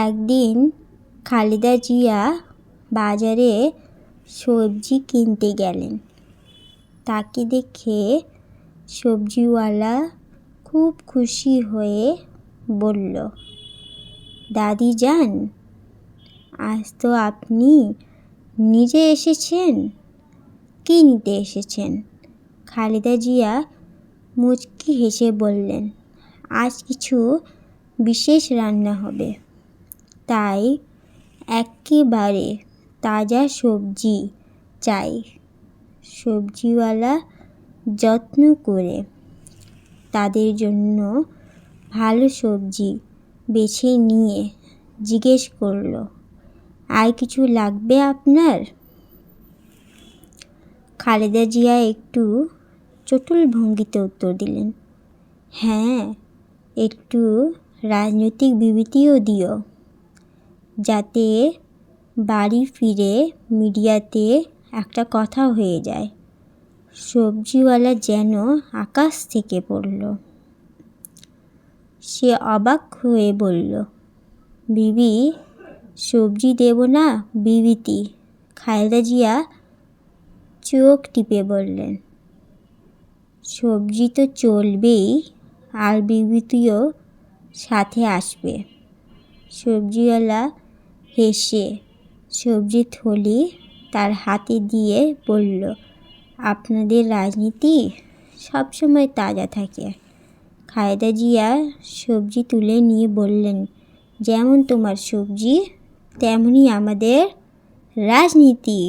একদিন খালেদা জিয়া বাজারে সবজি কিনতে গেলেন। তাকে দেখে সবজিওয়ালা খুব খুশি হয়ে বলল, দাদি যান, আজ তো আপনি নিজে এসেছেন। কি নিতে এসেছেন? খালেদা জিয়া মুচকি হেসে বললেন, আজ কিছু বিশেষ রান্না হবে, তাই একেবারে তাজা সবজি চাই। সবজিওয়ালা যত্ন করে তাদের জন্য ভালো সবজি বেছে নিয়ে জিজ্ঞেস করল, আর কিছু লাগবে আপনার? খালেদা জিয়া একটু চটুল ভঙ্গিতে উত্তর দিলেন, হ্যাঁ, একটু রাজনৈতিক বিবৃতিও দিও, যাতে বাড়ি ফিরে মিডিয়াতে একটা কথা হয়ে যায়। সবজিওয়ালা যেন আকাশ থেকে পড়ল। সে অবাক হয়ে বলল, বিবি, সবজি দেব না বিবৃতি? খালেদা জিয়া চোখ টিপে বললেন, সবজি তো চলবেই, আর বিবৃতিও সাথে আসবে। সবজিওয়ালা হেসে সবজির থলি তার হাতে দিয়ে বলল, আপনাদের রাজনীতি সবসময় তাজা থাকে। খালেদা জিয়া সবজি তুলে নিয়ে বললেন, যেমন তোমার সবজি তেমনই আমাদের রাজনীতি।